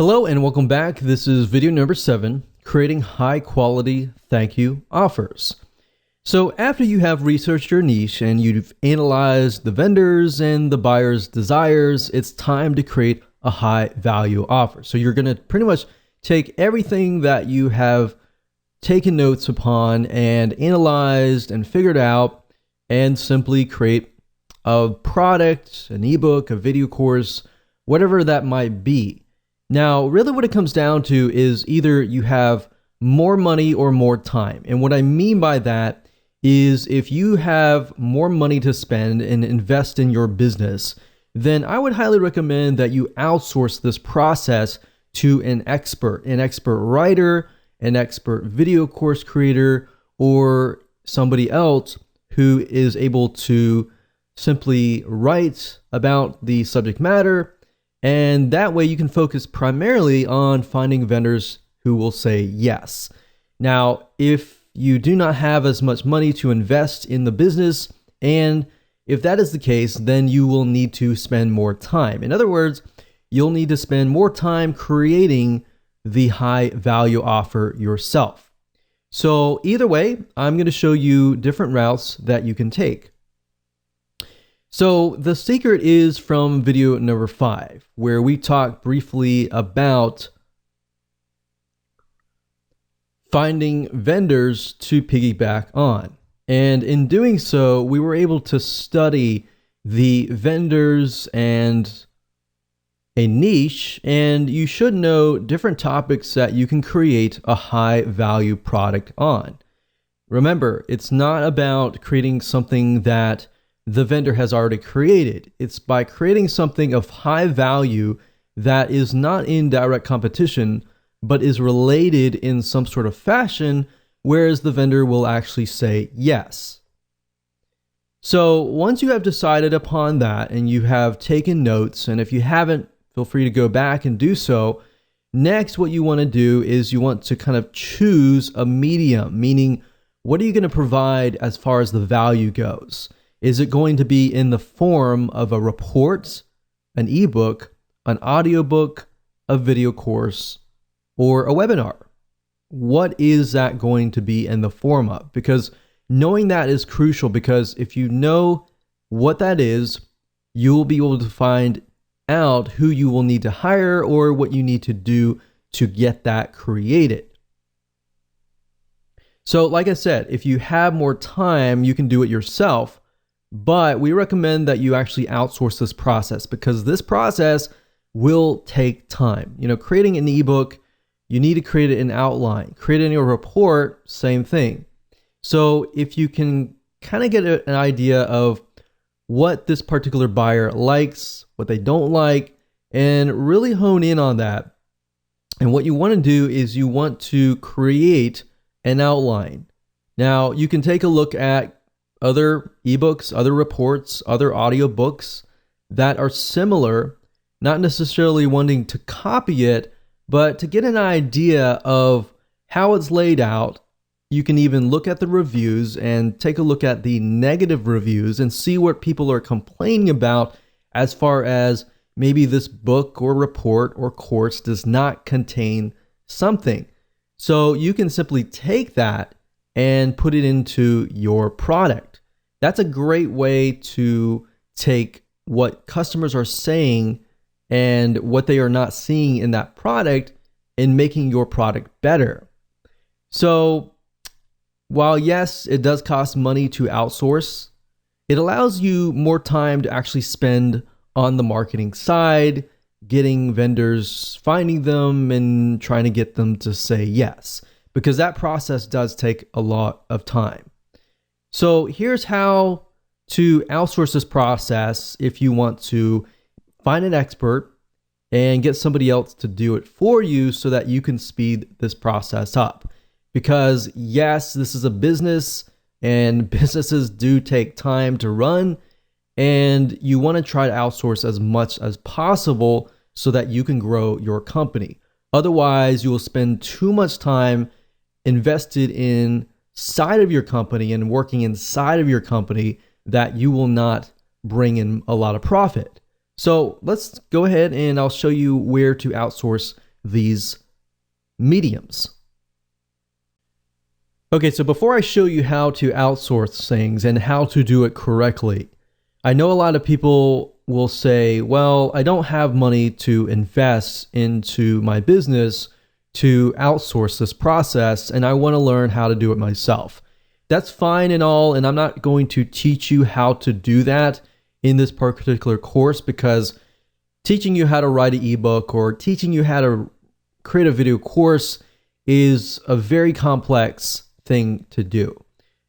Hello and welcome back. This is video number 7, creating high quality thank you offers. So after you have researched your niche and you've analyzed the vendors and the buyer's desires, it's time to create a high value offer. So you're going to pretty much take everything that you have taken notes upon and analyzed and figured out and simply create a product, an ebook, a video course, whatever that might be. Now, really what it comes down to is either you have more money or more time. And what I mean by that is if you have more money to spend and invest in your business, then I would highly recommend that you outsource this process to an expert writer, an expert video course creator, or somebody else who is able to simply write about the subject matter. And that way you can focus primarily on finding vendors who will say yes. Now, if you do not have as much money to invest in the business, and if that is the case, then you will need to spend more time. In other words, you'll need to spend more time creating the high value offer yourself. So either way, I'm going to show you different routes that you can take. So the secret is from video number 5, where we talked briefly about finding vendors to piggyback on. And in doing so, we were able to study the vendors and a niche, and you should know different topics that you can create a high value product on. Remember, it's not about creating something that the vendor has already created. It's by creating something of high value that is not in direct competition, but is related in some sort of fashion, whereas the vendor will actually say yes. So once you have decided upon that and you have taken notes, and if you haven't, feel free to go back and do so. Next, what you want to do is you want to kind of choose a medium, meaning what are you going to provide as far as the value goes? Is it going to be in the form of a report, an ebook, an audiobook, a video course, or a webinar? What is that going to be in the form of? Because knowing that is crucial, because if you know what that is, you'll be able to find out who you will need to hire or what you need to do to get that created. So like I said, if you have more time, you can do it yourself. But we recommend that you actually outsource this process because this process will take time. You know, creating an ebook, you need to create an outline. Creating a report, same thing. So if you can kind of get an idea of what this particular buyer likes, what they don't like, and really hone in on that. And what you want to do is you want to create an outline. Now, you can take a look at other ebooks, other reports, other audiobooks that are similar, not necessarily wanting to copy it, but to get an idea of how it's laid out. You can even look at the reviews and take a look at the negative reviews and see what people are complaining about as far as maybe this book or report or course does not contain something. So you can simply take that and put it into your product. That's a great way to take what customers are saying and what they are not seeing in that product and making your product better. So while yes, it does cost money to outsource, it allows you more time to actually spend on the marketing side, getting vendors, finding them, and trying to get them to say yes, because that process does take a lot of time. So here's how to outsource this process if you want to find an expert and get somebody else to do it for you so that you can speed this process up. Because yes, this is a business and businesses do take time to run, and you want to try to outsource as much as possible so that you can grow your company. Otherwise, you will spend too much time invested inside of your company and working inside of your company that you will not bring in a lot of profit. So let's go ahead and I'll show you where to outsource these mediums. Okay, so before I show you how to outsource things and how to do it correctly, I know a lot of people will say, well, I don't have money to invest into my business to outsource this process, and I want to learn how to do it myself. That's fine and all, and I'm not going to teach you how to do that in this particular course, because teaching you how to write an ebook or teaching you how to create a video course is a very complex thing to do.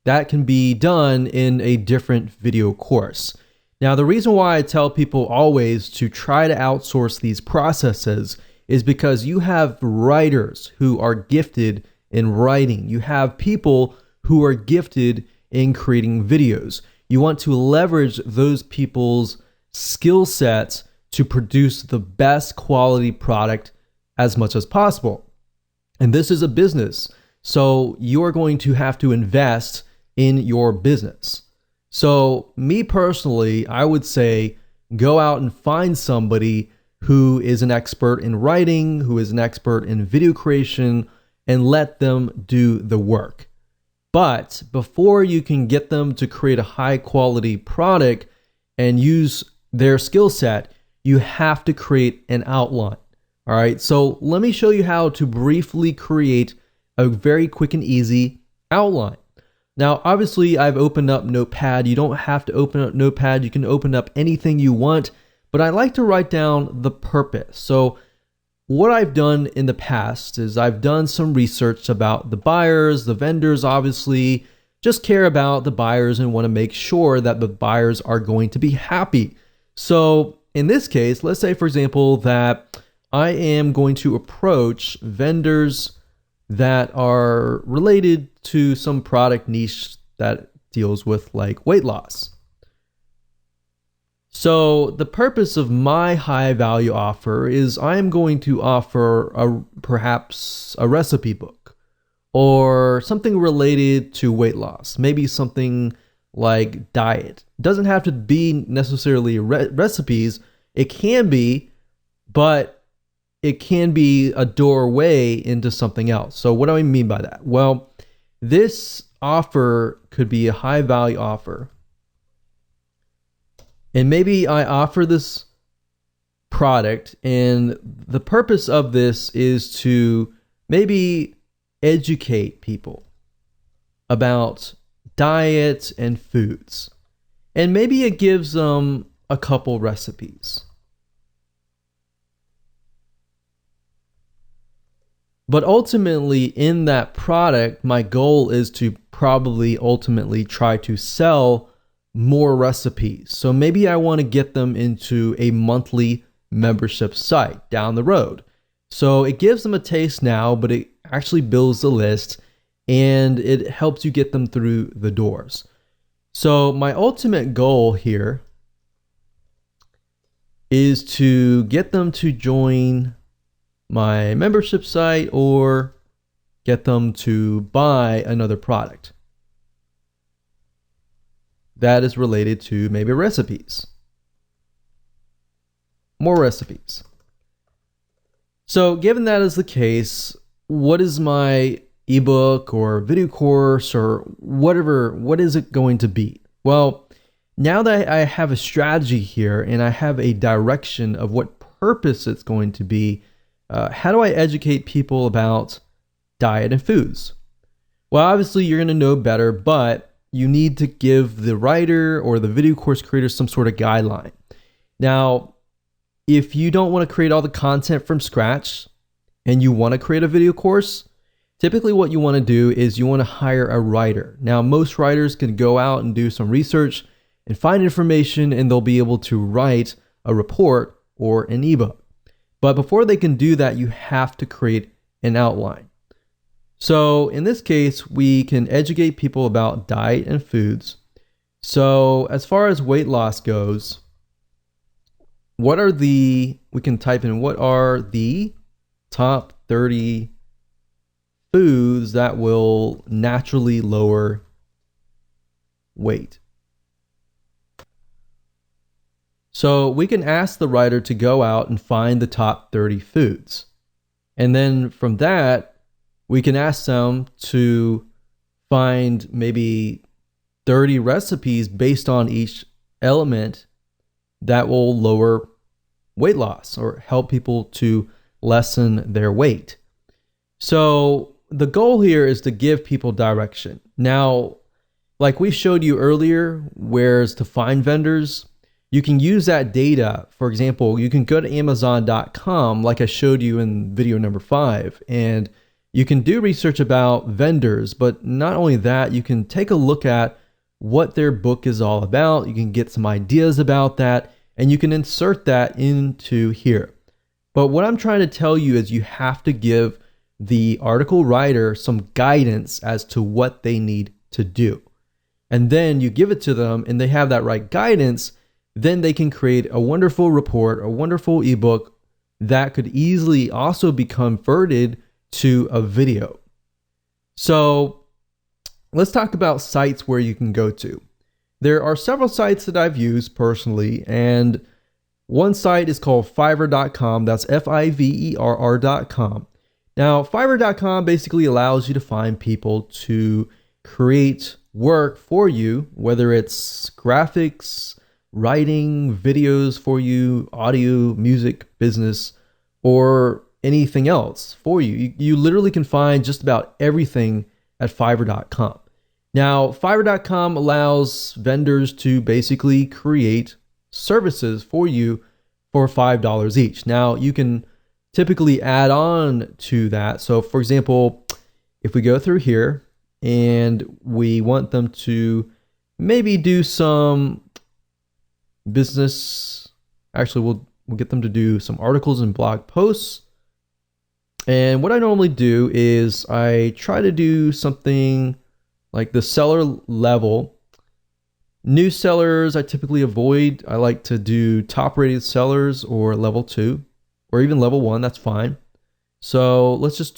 That can be done in a different video course. Now, the reason why I tell people always to try to outsource these processes is because you have writers who are gifted in writing. You have people who are gifted in creating videos. You want to leverage those people's skill sets to produce the best quality product as much as possible. And this is a business. So you are going to have to invest in your business. So me personally, I would say go out and find somebody who is an expert in writing, who is an expert in video creation, and let them do the work. But before you can get them to create a high quality product and use their skill set, you have to create an outline. All right, so let me show you how to briefly create a very quick and easy outline. Now, obviously, I've opened up Notepad. You don't have to open up Notepad. You can open up anything you want, but I like to write down the purpose. So what I've done in the past is I've done some research about the buyers, the vendors, obviously, just care about the buyers and want to make sure that the buyers are going to be happy. So in this case, let's say, for example, that I am going to approach vendors that are related to some product niche that deals with like weight loss. So the purpose of my high value offer is I am going to offer perhaps a recipe book or something related to weight loss, maybe something like diet. It doesn't have to be necessarily recipes. It can be, but it can be a doorway into something else. So what do I mean by that? Well, this offer could be a high value offer. And maybe I offer this product, and the purpose of this is to maybe educate people about diet and foods. And maybe it gives them a couple recipes. But ultimately, in that product, my goal is to probably ultimately try to sell more recipes. So maybe I want to get them into a monthly membership site down the road. So it gives them a taste now, but it actually builds the list and it helps you get them through the doors. So my ultimate goal here is to get them to join my membership site or get them to buy another product that is related to maybe recipes. More recipes. So given that is the case, what is my ebook or video course or whatever, what is it going to be? Well, now that I have a strategy here and I have a direction of what purpose it's going to be, how do I educate people about diet and foods? Well, obviously you're going to know better, but you need to give the writer or the video course creator some sort of guideline. Now, if you don't want to create all the content from scratch and you want to create a video course, typically what you want to do is you want to hire a writer. Now, most writers can go out and do some research and find information, and they'll be able to write a report or an ebook. But before they can do that, you have to create an outline. So in this case, we can educate people about diet and foods. So as far as weight loss goes, we can type in what are the top 30 foods that will naturally lower weight. So we can ask the writer to go out and find the top 30 foods. And then from that, we can ask them to find maybe 30 recipes based on each element that will lower weight loss or help people to lessen their weight. So the goal here is to give people direction. Now, like we showed you earlier, where's to find vendors, you can use that data. For example, you can go to Amazon.com, like I showed you in video number 5, and you can do research about vendors. But not only that, you can take a look at what their book is all about. You can get some ideas about that, and you can insert that into here. But what I'm trying to tell you is you have to give the article writer some guidance as to what they need to do. And then you give it to them and they have that right guidance, then they can create a wonderful report, a wonderful ebook that could easily also be converted to a video. So let's talk about sites where you can go to. There are several sites that I've used personally, and one site is called Fiverr.com. That's Fiverr.com. Now, Fiverr.com basically allows you to find people to create work for you, whether it's graphics, writing, videos for you, audio, music, business, or anything else for you. You literally can find just about everything at Fiverr.com. Now, Fiverr.com allows vendors to basically create services for you for $5 each. Now, you can typically add on to that. So for example, if we go through here and we want them to maybe do some business, actually we'll get them to do some articles and blog posts. And what I normally do is I try to do something like the seller level. New sellers I typically avoid. I like to do top rated sellers or level 2 or even level 1, that's fine. So let's just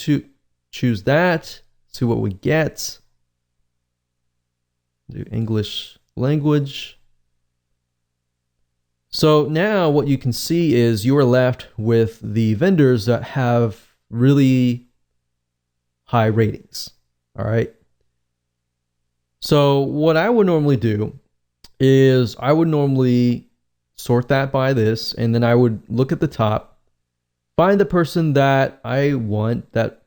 choose that, see what we get. Do English language. So now what you can see is you are left with the vendors that have really high ratings. All right. So what I would normally do is I would normally sort that by this, and then I would look at the top, find the person that I want that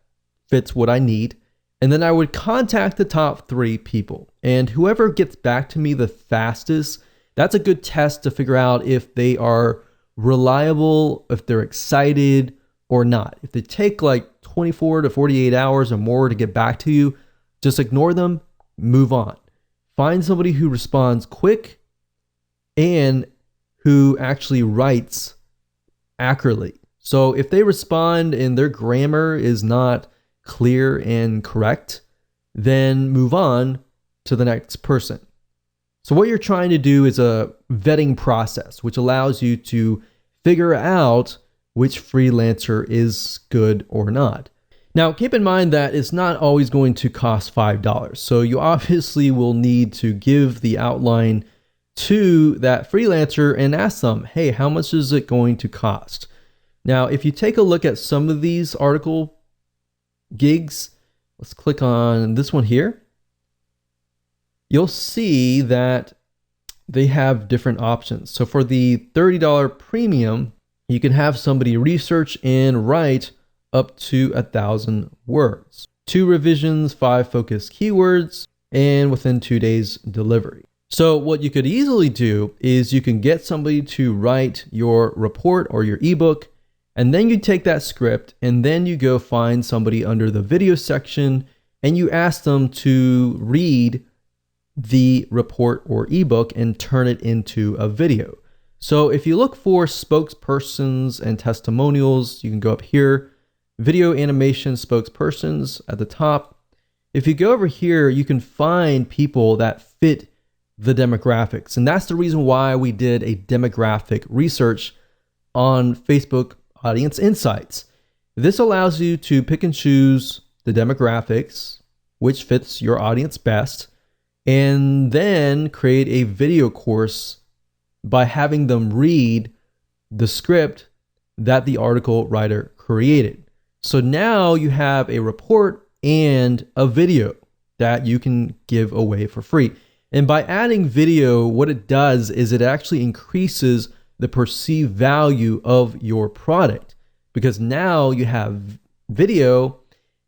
fits what I need, and then I would contact the top 3 people. And whoever gets back to me the fastest, that's a good test to figure out if they are reliable, if they're excited or not. If they take like 24 to 48 hours or more to get back to you, just ignore them, move on. Find somebody who responds quick and who actually writes accurately. So if they respond and their grammar is not clear and correct, then move on to the next person. So what you're trying to do is a vetting process, which allows you to figure out which freelancer is good or not. Now, keep in mind that it's not always going to cost $5. So you obviously will need to give the outline to that freelancer and ask them, hey, how much is it going to cost? Now, if you take a look at some of these article gigs, let's click on this one here. You'll see that they have different options. So for the $30 premium, you can have somebody research and write up to 1,000 words, 2 revisions, 5 focused keywords, and within 2 days delivery. So what you could easily do is you can get somebody to write your report or your ebook, and then you take that script and then you go find somebody under the video section and you ask them to read the report or ebook and turn it into a video. So if you look for spokespersons and testimonials, you can go up here, video animation spokespersons at the top. If you go over here, you can find people that fit the demographics. And that's the reason why we did a demographic research on Facebook Audience Insights. This allows you to pick and choose the demographics, which fits your audience best, and then create a video course by having them read the script that the article writer created. So now you have a report and a video that you can give away for free. And by adding video, what it does is it actually increases the perceived value of your product, because now you have video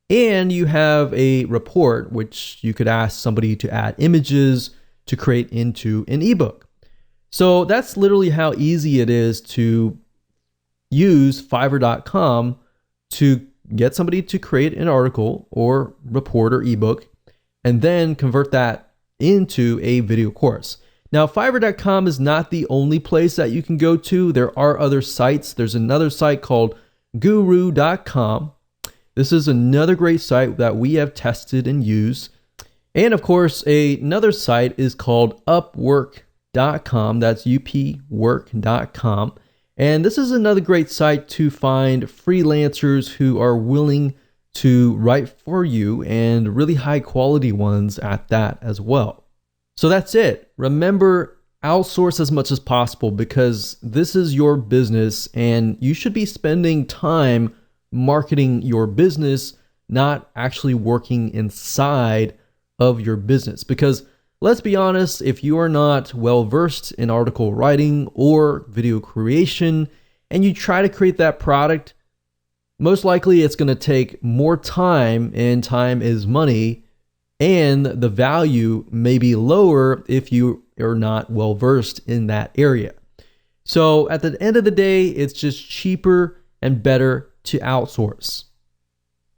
and you have a report, which you could ask somebody to add images to create into an ebook. So that's literally how easy it is to use Fiverr.com to get somebody to create an article or report or ebook and then convert that into a video course. Now, Fiverr.com is not the only place that you can go to. There are other sites. There's another site called Guru.com. This is another great site that we have tested and used. And of course, another site is called Upwork.com. That's upwork.com. And this is another great site to find freelancers who are willing to write for you, and really high quality ones at that as well. So that's it. Remember, outsource as much as possible, because this is your business and you should be spending time marketing your business, not actually working inside of your business. Because let's be honest, if you are not well versed in article writing or video creation and you try to create that product, most likely it's going to take more time, and time is money, and the value may be lower if you are not well versed in that area. So at the end of the day, it's just cheaper and better to outsource.